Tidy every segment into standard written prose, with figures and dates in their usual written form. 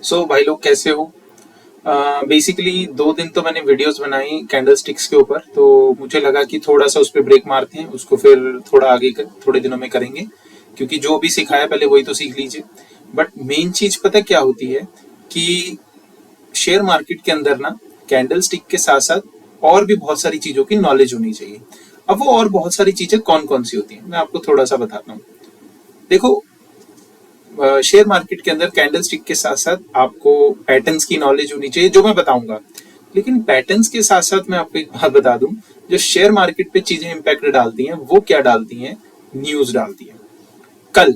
सो भाई लोग कैसे हो। बेसिकली 2 दिन तो मैंने वीडियोस बनाई कैंडल स्टिक्स के ऊपर, तो मुझे लगा कि थोड़ा सा उस पर ब्रेक मारते हैं, उसको फिर थोड़ा आगे थोड़े दिनों में करेंगे, क्योंकि जो भी सिखाया पहले वही तो सीख लीजिए। बट मेन चीज पता क्या होती है कि शेयर मार्केट के अंदर ना कैंडल स्टिक के साथ साथ और भी बहुत सारी चीजों की नॉलेज होनी चाहिए। अब वो और बहुत सारी चीजें कौन कौन सी होती हैं मैं आपको थोड़ा सा बताता हूँ। देखो, शेयर मार्केट के अंदर कैंडल स्टिक के साथ साथ आपको पैटर्न्स की नॉलेज होनी चाहिए, जो मैं बताऊंगा। लेकिन पैटर्न्स के साथ साथ मैं आपको एक बात बता दूं, जो शेयर मार्केट पे चीजें इंपैक्ट डालती हैं वो क्या डालती हैं, न्यूज डालती हैं। कल,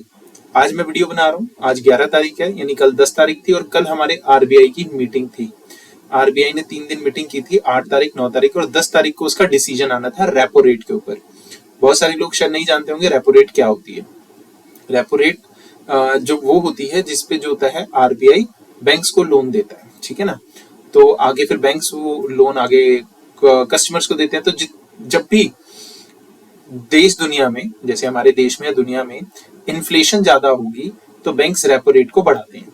आज मैं वीडियो बना रहा हूँ, आज 11 तारीख है, यानी कल 10 तारीख थी, और कल हमारे आरबीआई की मीटिंग थी। आरबीआई ने 3 दिन मीटिंग की थी, 8 तारीख, 9 तारीख और 10 तारीख को उसका डिसीजन आना था रेपो रेट के ऊपर। बहुत सारे लोग शायद नहीं जानते होंगे रेपो रेट क्या होती है। रेपो रेट जो वो होती है जिसपे जो होता है आरबीआई बैंक्स को लोन देता है, ठीक है ना। तो आगे फिर बैंक्स वो लोन आगे कस्टमर्स को देते हैं। तो जब भी देश दुनिया में, जैसे हमारे देश में या दुनिया में इन्फ्लेशन ज्यादा होगी तो बैंक्स रेपो रेट को बढ़ाते हैं,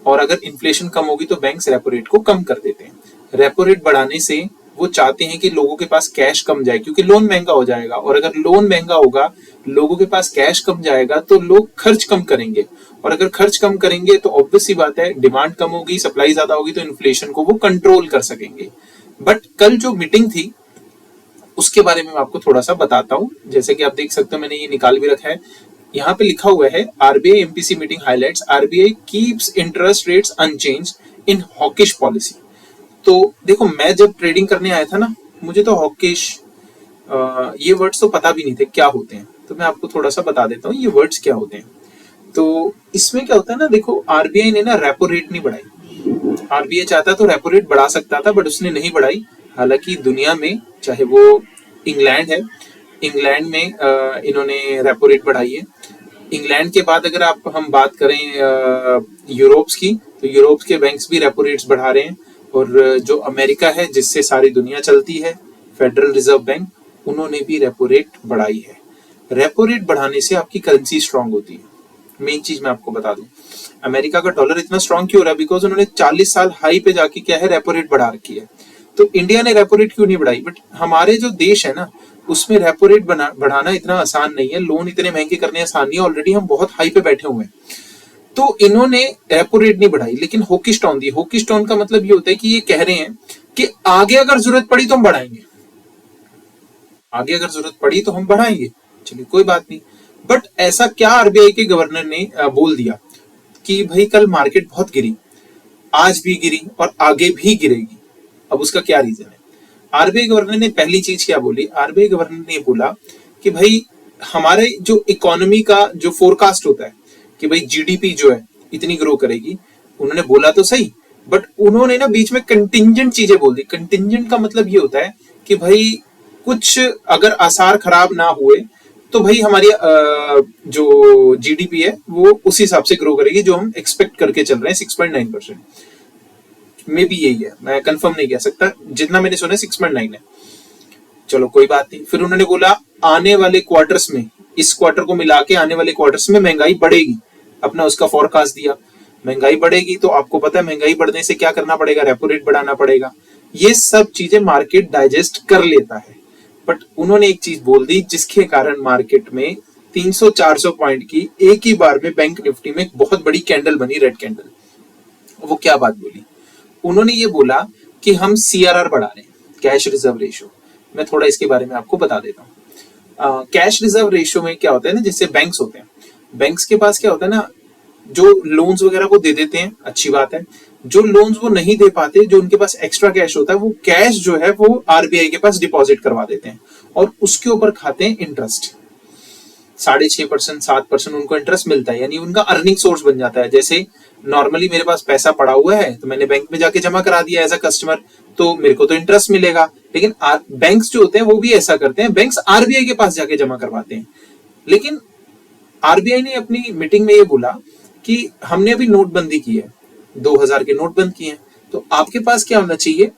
और अगर इन्फ्लेशन कम होगी तो बैंक्स रेपो रेट को कम कर देते हैं। रेपो रेट बढ़ाने से वो चाहते हैं कि लोगों के पास कैश कम जाए, क्योंकि लोन महंगा हो जाएगा, और अगर लोन महंगा होगा, लोगों के पास कैश कम जाएगा तो लोग खर्च कम करेंगे, और अगर खर्च कम करेंगे तो ऑब्वियस सी बात है डिमांड कम होगी, सप्लाई ज्यादा होगी, तो इन्फ्लेशन को वो कंट्रोल कर सकेंगे। बट कल जो मीटिंग थी उसके बारे में मैं आपको थोड़ा सा बताता हूं। जैसे कि आप देख सकते हो, मैंने ये निकाल भी रखा है, यहाँ पे लिखा हुआ है RBI MPC meeting highlights RBI keeps interest rates unchanged in hawkish policy. तो देखो, मैं जब ट्रेडिंग करने आया था ना, मुझे तो हॉकिश ये वर्ड्स तो पता भी नहीं थे क्या होते हैं, तो मैं आपको थोड़ा सा बता देता हूँ ये वर्ड्स क्या होते हैं। तो इसमें क्या होता है ना, देखो आरबीआई ने ना रेपो रेट नहीं बढ़ाई। आरबीआई चाहता तो रेपो रेट बढ़ा सकता था, बट उसने नहीं बढ़ाई। हालांकि दुनिया में, चाहे वो इंग्लैंड है, इंग्लैंड में इन्होंने रेपो रेट बढ़ाई है। इंग्लैंड के बाद अगर हम बात करें यूरोप्स की, तो यूरोप के बैंक्स भी रेपो रेट्स बढ़ा रहे हैं। और जो अमेरिका है, जिससे सारी दुनिया चलती है, फेडरल रिजर्व बैंक, उन्होंने भी रेपो रेट बढ़ाई है। रेपो रेट बढ़ाने से आपकी करेंसी स्ट्रांग होती है। मेन चीज मैं आपको बता दूं, अमेरिका का डॉलर इतना स्ट्रांग क्यों हो रहा है, बिकॉज उन्होंने 40 साल हाई पे जाके क्या है, रेपो रेट बढ़ा रखी है। तो इंडिया ने रेपो रेट क्यों नहीं बढ़ाई? बट हमारे जो देश है ना, उसमें रेपो रेट बढ़ाना इतना आसान नहीं है, लोन इतने महंगे करने आसान नहीं है, ऑलरेडी हम बहुत हाई पे बैठे हुए हैं। तो इन्होंने रेपो रेट नहीं बढ़ाई, लेकिन हॉकिश टोन दी। हॉकिश टोन का मतलब ये होता है कि ये कह रहे हैं कि आगे अगर जरूरत पड़ी तो हम बढ़ाएंगे, आगे अगर जरूरत पड़ी तो हम बढ़ाएंगे, चलिए कोई बात नहीं। बट ऐसा क्या आरबीआई के गवर्नर ने बोल दिया कि भाई कल मार्केट बहुत गिरी, आज भी गिरी और आगे भी गिरेगी। अब उसका क्या रीजन है? आरबीआई गवर्नर ने पहली चीज क्या बोली? आरबीआई गवर्नर ने बोला कि भाई हमारे जो इकोनॉमी का जो फोरकास्ट होता है कि भाई जीडीपी जो है इतनी ग्रो करेगी, उन्होंने बोला तो सही, बट उन्होंने ना बीच में कंटिंजेंट चीजें बोल दी। कंटिंजेंट का मतलब ये होता है कि भाई कुछ अगर आसार खराब ना हुए तो भाई हमारी जो जीडीपी है वो उस हिसाब से ग्रो करेगी, जो हम एक्सपेक्ट करके चल रहे हैं 6.9%। मे बी यही है, मैं कंफर्म नहीं कह सकता, जितना मैंने सुना 6.9 है। चलो कोई बात नहीं। फिर उन्होंने बोला आने वाले क्वार्टर्स में, इस क्वार्टर को मिला के आने वाले क्वार्टर्स में महंगाई बढ़ेगी, अपना उसका फोरकास्ट दिया। महंगाई बढ़ेगी तो आपको पता है महंगाई बढ़ने से क्या करना पड़ेगा, रेपो रेट बढ़ाना पड़ेगा। ये सब चीजें मार्केट डाइजेस्ट कर लेता है। बट उन्होंने एक चीज बोल दी जिसके कारण मार्केट में 300-400 पॉइंट की एक ही बार में बैंक निफ्टी में बहुत बड़ी कैंडल बनी, रेड कैंडल। वो क्या बात बोली? उन्होंने ये बोला कि हम सीआरआर बढ़ा रहे हैं, कैश रिजर्व रेशियो। मैं थोड़ा इसके बारे में आपको बता देता हूँ। कैश रिजर्व रेशियो में क्या होता है ना, जैसे बैंक्स होते हैं, बैंक्स के पास क्या होता है ना, जो लोन्स वगैरह वो दे देते हैं, अच्छी बात है। जो लोन्स वो नहीं दे पाते, जो उनके पास एक्स्ट्रा कैश होता है, वो कैश जो है वो आरबीआई के पास डिपॉजिट करवा देते हैं, और उसके ऊपर खाते हैं इंटरेस्ट। 6.5%, 7% उनको इंटरेस्ट मिलता है, यानी उनका अर्निंग सोर्स बन जाता है। जैसे नॉर्मली मेरे पास पैसा पड़ा हुआ है तो मैंने बैंक में जाके जमा करा दिया एज अ कस्टमर, तो मेरे को तो इंटरेस्ट मिलेगा। लेकिन बैंक्स जो होते हैं वो भी ऐसा करते हैं, बैंक्स आरबीआई के पास जाके जमा करवाते हैं। लेकिन आरबीआई ने अपनी मीटिंग में ये बोला कि हमने अभी नोटबंदी की है, 2000 के नोट बंद किए हैं, तो आपके पास क्या होना चाहिए,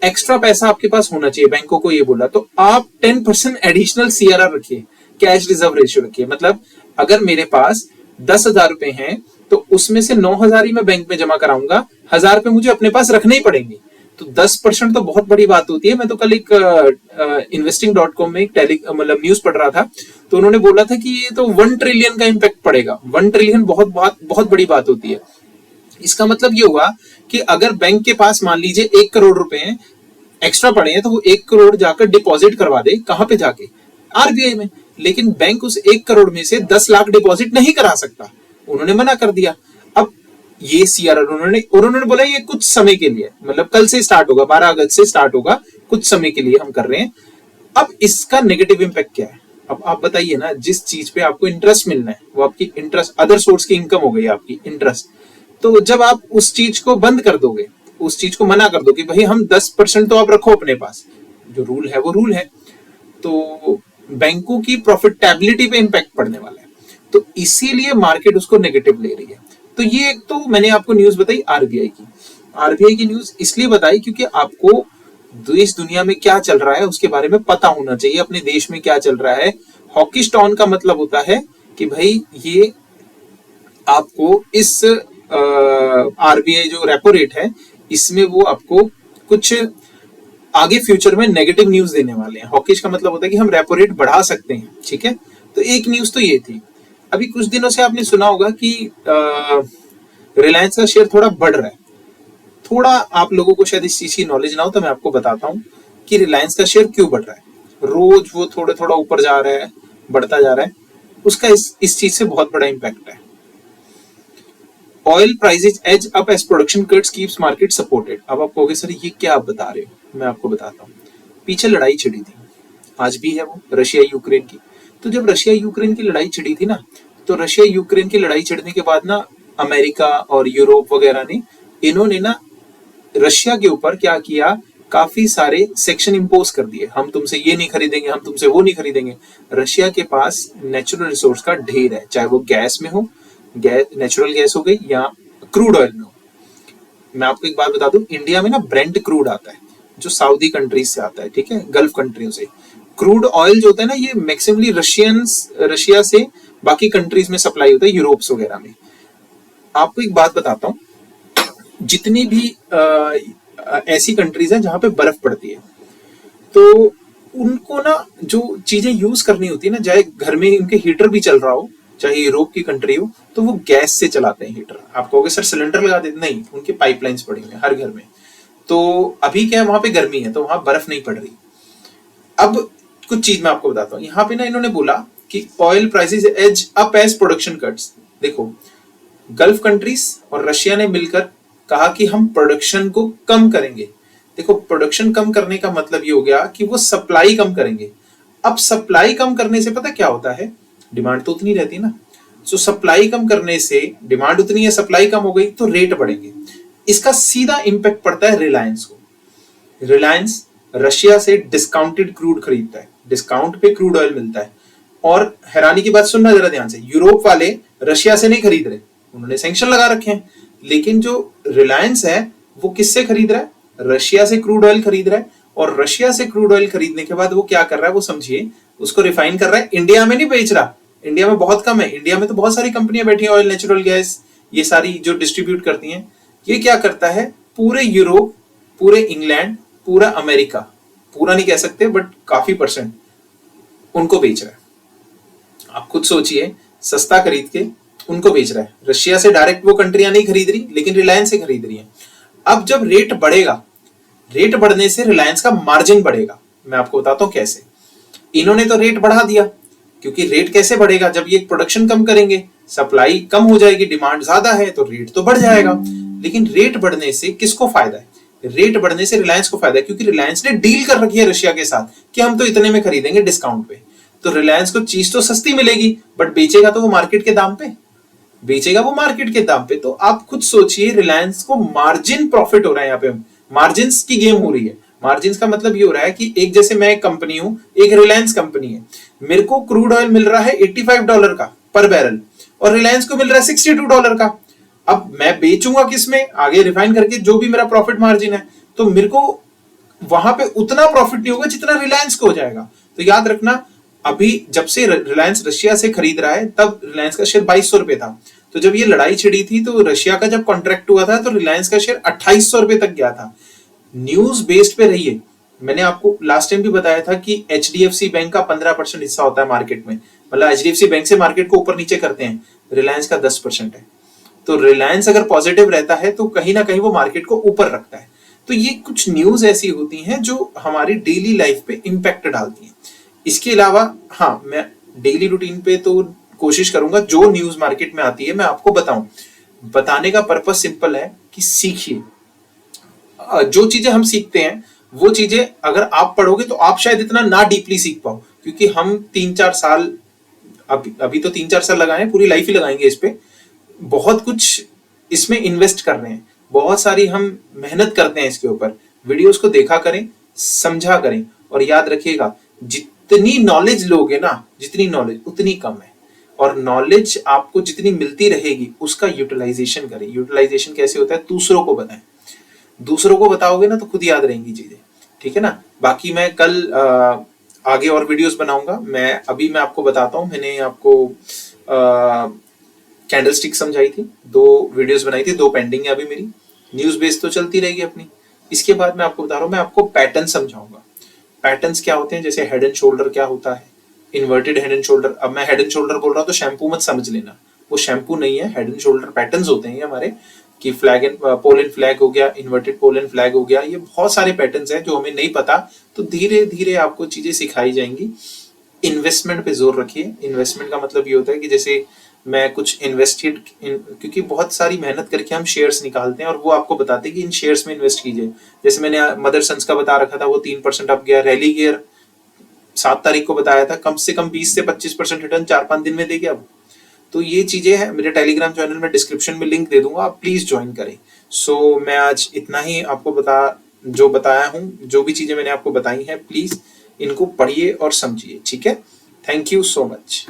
एक्स्ट्रा पैसा आपके पास होना चाहिए। बैंकों को ये बोला, तो आप 10% एडिशनल सीआरआर रखिए, कैश रिजर्व रेशियो रखिए। मतलब अगर मेरे पास 10,000 रुपए हैं तो उसमें से 9,000 ही मैं बैंक में जमा कराऊंगा, 1,000 रुपए मुझे अपने पास रखने ही पड़ेंगे। तो 10% तो बहुत बड़ी बात होती है। मैं तो कल एक investing.com में एक मतलब न्यूज पढ़ रहा था, तो उन्होंने बोला था कि ये तो 1 ट्रिलियन का इम्पैक्ट पड़ेगा। 1 ट्रिलियन बहुत बड़ी बात होती है। इसका मतलब ये हुआ कि अगर बैंक के पास मान लीजिए 1 करोड़ रुपए एक्स्ट्रा पड़े हैं, तो वो 1 करोड़ जाकर डिपॉजिट करवा दे, कहां पे जाके, आरबीआई में। लेकिन बैंक उस 1 करोड़ में से 10 लाख डिपॉजिट नहीं करा सकता, उन्होंने मना कर दिया। अब ये सीआरआर उन्होंने बोला ये कुछ समय के लिए, मतलब कल से स्टार्ट होगा, 12 अगस्त से स्टार्ट होगा, कुछ समय के लिए हम कर रहे हैं। अब इसका नेगेटिव इंपैक्ट क्या है? अब आप बताइए ना, जिस चीज पे आपको इंटरेस्ट मिलना है वो आपकी इंटरेस्ट, अदर सोर्स की इनकम हो गई आपकी इंटरेस्ट। तो जब आप उस चीज को बंद कर दोगे, उस चीज को मना कर दो कि भाई हम 10% तो आप रखो अपने पास, जो रूल है वो रूल है, तो बैंकों की प्रॉफिटेबिलिटी पे इंपैक्ट पड़ने वाला है। तो इसीलिए मार्केट उसको नेगेटिव ले रही है। तो ये एक तो मैंने आपको न्यूज बताई आरबीआई की न्यूज इसलिए बताई क्योंकि आपको देश दुनिया में क्या चल रहा है उसके बारे में पता होना चाहिए, अपने देश में क्या चल रहा है। हॉकी स्टॉन का मतलब होता है कि भाई ये आपको इस आरबीआई जो रेपो रेट है इसमें वो आपको कुछ आगे फ्यूचर में नेगेटिव न्यूज देने वाले हैं। हॉकिश का मतलब होता है कि हम रेपो रेट बढ़ा सकते हैं, ठीक है। तो एक न्यूज तो ये थी। अभी कुछ दिनों से आपने सुना होगा कि रिलायंस का शेयर थोड़ा बढ़ रहा है। थोड़ा आप लोगों को शायद इस चीज की नॉलेज ना हो, तो मैं आपको बताता हूं कि रिलायंस का शेयर क्यों बढ़ रहा है। रोज वो थोड़ा थोड़ा ऊपर जा रहा है, बढ़ता जा रहा है। उसका इस चीज से बहुत बड़ा इंपैक्ट है। Oil prices edge up as production cuts keeps market supported. अब आप कहोगे सर ये क्या आप बता रहे हो, मैं आपको बताता हूँ। पीछे लड़ाई छिड़ी थी, आज भी है वो, रशिया यूक्रेन की। तो जब रशिया यूक्रेन की लड़ाई छिड़ी थी ना, तो रशिया यूक्रेन की लड़ाई छिड़ने के बाद ना अमेरिका और यूरोप वगैरह ने इन्होंने ना रशिया के ऊपर क्या किया, काफी सारे सेक्शन इंपोज कर दिए। हम तुमसे ये नहीं खरीदेंगे, हम तुमसे वो नहीं खरीदेंगे। रशिया के पास नेचुरल रिसोर्स का ढेर है, चाहे वो गैस में हो, नेचुरल गैस हो गई, या क्रूड ऑयल में हो। मैं आपको एक बात बता दूं, इंडिया में ना ब्रेंट क्रूड आता है जो सऊदी कंट्रीज से आता है, ठीक है, गल्फ कंट्रियों से। क्रूड ऑयल जो होता है ना, ये मैक्सिमली रशिया से बाकी कंट्रीज में सप्लाई होता है, यूरोप्स वगैरह में। आपको एक बात बताता हूँ, जितनी भी ऐसी कंट्रीज हैं जहां पे बर्फ पड़ती है, तो उनको ना जो चीजें यूज करनी होती है ना, चाहे घर में उनके हीटर भी चल रहा हो, चाहे यूरोप की कंट्री हो, तो वो गैस से चलाते हैं हीटर। आप कहोगे सर सिलेंडर लगा देते, नहीं, उनके पाइपलाइंस पड़ी हुई हैं हर घर में। तो अभी क्या है, वहां पे गर्मी है तो वहां बर्फ नहीं पड़ रही। अब कुछ चीज मैं आपको बताता हूँ। यहाँ पे ना इन्होंने बोला कि oil prices edge up as production cuts. देखो, गल्फ कंट्रीज और रशिया ने मिलकर कहा कि हम प्रोडक्शन को कम करेंगे। देखो, प्रोडक्शन कम करने का मतलब ये हो गया कि वो सप्लाई कम करेंगे। अब सप्लाई कम करने से पता क्या होता है, डिमांड तो उतनी रहती है ना। सो सप्लाई कम करने से डिमांड उतनी है, सप्लाई कम हो गई तो रेट बढ़ेंगे। इसका सीधा इंपैक्ट पड़ता है रिलायंस को। रिलायंस रशिया से डिस्काउंटेड क्रूड खरीदता है, डिस्काउंट पे क्रूड ऑयल मिलता है। और हैरानी की बात सुनना जरा ध्यान से, यूरोप वाले रशिया से नहीं खरीद रहे, उन्होंने सैंक्शन लगा रखे हैं। लेकिन जो रिलायंस है वो किससे खरीद रहा है, रशिया से क्रूड ऑयल खरीद रहा है। और रशिया से क्रूड ऑयल खरीदने के बाद वो क्या कर रहा है, वो समझिए, उसको रिफाइन कर रहा है, इंडिया में नहीं बेच रहा। इंडिया में बहुत कम है, इंडिया में तो बहुत सारी कंपनियां बैठी हैं, ऑयल, नेचुरल गैस, ये सारी जो डिस्ट्रीब्यूट करती हैं। ये क्या करता है, पूरे यूरोप, पूरे इंग्लैंड, पूरा अमेरिका, पूरा नहीं कह सकते बट काफी परसेंट उनको बेच रहा है। आप खुद सोचिए, सस्ता खरीद के उनको बेच रहा है। रशिया से डायरेक्ट वो कंट्रियां नहीं खरीद रही, लेकिन रिलायंस से खरीद रही है। अब जब रेट बढ़ेगा, रेट बढ़ने से रिलायंस का मार्जिन बढ़ेगा। मैं आपको बताता हूं कैसे। इन्होंने तो रेट बढ़ा दिया, क्योंकि रेट कैसे बढ़ेगा, जब ये प्रोडक्शन कम करेंगे, सप्लाई कम हो जाएगी, डिमांड ज्यादा है तो रेट तो बढ़ जाएगा। लेकिन रेट बढ़ने से किसको फायदा है, रेट बढ़ने से रिलायंस को फायदा है, क्योंकि रिलायंस ने डील कर रखी है रशिया के साथ कि हम तो इतने में खरीदेंगे डिस्काउंट पे। तो रिलायंस को चीज तो सस्ती मिलेगी, बट बेचेगा तो वो मार्केट के दाम पे, बेचेगा वो मार्केट के दाम पे। तो आप खुद सोचिए, रिलायंस को मार्जिन प्रॉफिट हो रहा है, यहाँ पे मार्जिन की गेम हो रही है। मार्जिन का मतलब ये हो रहा है कि एक, जैसे मैं एक कंपनी हूं, एक रिलायंस कंपनी है, मेरे को क्रूड ऑयल मिल रहा है $85 का पर बैरल, और रिलायंस को मिल रहा है $62 का। अब मैं बेचूंगा किसमें, आगे रिफाइन करके, जो भी मेरा प्रॉफिट मार्जिन है, तो मेरे को वहां पे उतना प्रॉफिट नहीं होगा जितना रिलायंस को हो जाएगा। तो याद रखना, अभी जब से रिलायंस रशिया से खरीद रहा है, तब रिलायंस का शेयर 2200 रुपए था। तो जब ये लड़ाई छिड़ी थी तो रशिया का जब कॉन्ट्रैक्ट हुआ था तो रिलायंस का शेयर 2800 रुपए तक गया था। न्यूज बेस्ड पे रहिए। मैंने आपको लास्ट टाइम भी बताया था कि एचडीएफसी बैंक का 15% हिस्सा होता है मार्केट में, मतलब एचडीएफसी बैंक से मार्केट को ऊपर नीचे करते हैं, रिलायंस का 10% है। तो रिलायंस अगर पॉजिटिव रहता है तो कहीं ना कहीं वो मार्केट को ऊपर रखता है। तो ये कुछ न्यूज ऐसी होती हैं जो हमारी डेली लाइफ पे इम्पैक्ट डालती हैं। इसके अलावा हाँ, मैं डेली रूटीन पे तो कोशिश करूंगा जो न्यूज मार्केट में आती है मैं आपको बताऊं। बताने का पर्पस सिंपल है कि सीखिए। जो चीजें हम सीखते हैं वो चीजें अगर आप पढ़ोगे तो आप शायद इतना ना डीपली सीख पाओ, क्योंकि हम 3-4 साल, अभी तो 3-4 साल लगाए, पूरी लाइफ ही लगाएंगे इस पे। बहुत कुछ इसमें इन्वेस्ट कर रहे हैं, बहुत सारी हम मेहनत करते हैं इसके ऊपर। वीडियोस को देखा करें, समझा करें, और याद रखिएगा जितनी नॉलेज लोगे ना, जितनी नॉलेज उतनी कम है, और नॉलेज आपको जितनी मिलती रहेगी उसका यूटिलाइजेशन करें। यूटिलाइजेशन कैसे होता है, दूसरों को बताएं। दूसरों को बताओगे ना तो खुद याद रहेंगी चीजें, ठीक है ना। बाकी मैं कल आगे और वीडियोस बनाऊंगा। मैं आपको बताता हूँ, मैंने आपको कैंडलस्टिक समझाई थी, 2 वीडियोस बनाई थी, 2 पेंडिंग है अभी मेरी। न्यूज बेस तो चलती रहेगी अपनी। इसके बाद मैं आपको बता रहा हूँ, मैं आपको पैटर्न समझाऊंगा। पैटर्न्स क्या होते हैं, जैसे हेड एंड शोल्डर क्या होता है, इन्वर्टेड हेड एंड शोल्डर। अब मैं हेड एंड शोल्डर बोल रहा हूँ तो शैम्पू मत समझ लेना, वो शैम्पू नहीं है। हेड एंड शोल्डर पैटर्न्स होते हैं ये हमारे, कि flag and pole and flag हो गया, इन्वर्टेड पोल एंड फ्लैग हो गया, ये बहुत सारे पैटर्न्स हैं जो हमें नहीं पता। तो धीरे धीरे आपको चीजें सिखाई जाएंगी। इन्वेस्टमेंट पे जोर रखिए। इन्वेस्टमेंट का मतलब ये होता है कि जैसे मैं कुछ इन्वेस्टेड, क्योंकि बहुत सारी मेहनत करके हम शेयर्स निकालते हैं और वो आपको बताते हैं कि इन शेयर्स में इन्वेस्ट कीजिए। जैसे मैंने मदरसन्स का बता रखा था, वो 3% अप गया। रैली गियर 7 तारीख को बताया था, कम से कम 20 से 25% रिटर्न 4-5 दिन में देगी अब। तो ये चीजें हैं। मेरे टेलीग्राम चैनल में डिस्क्रिप्शन में लिंक दे दूंगा, आप प्लीज ज्वाइन करें। सो मैं आज इतना ही आपको बताया हूँ, जो भी चीजें मैंने आपको बताई हैं प्लीज इनको पढ़िए और समझिए, ठीक है। Thank you so much.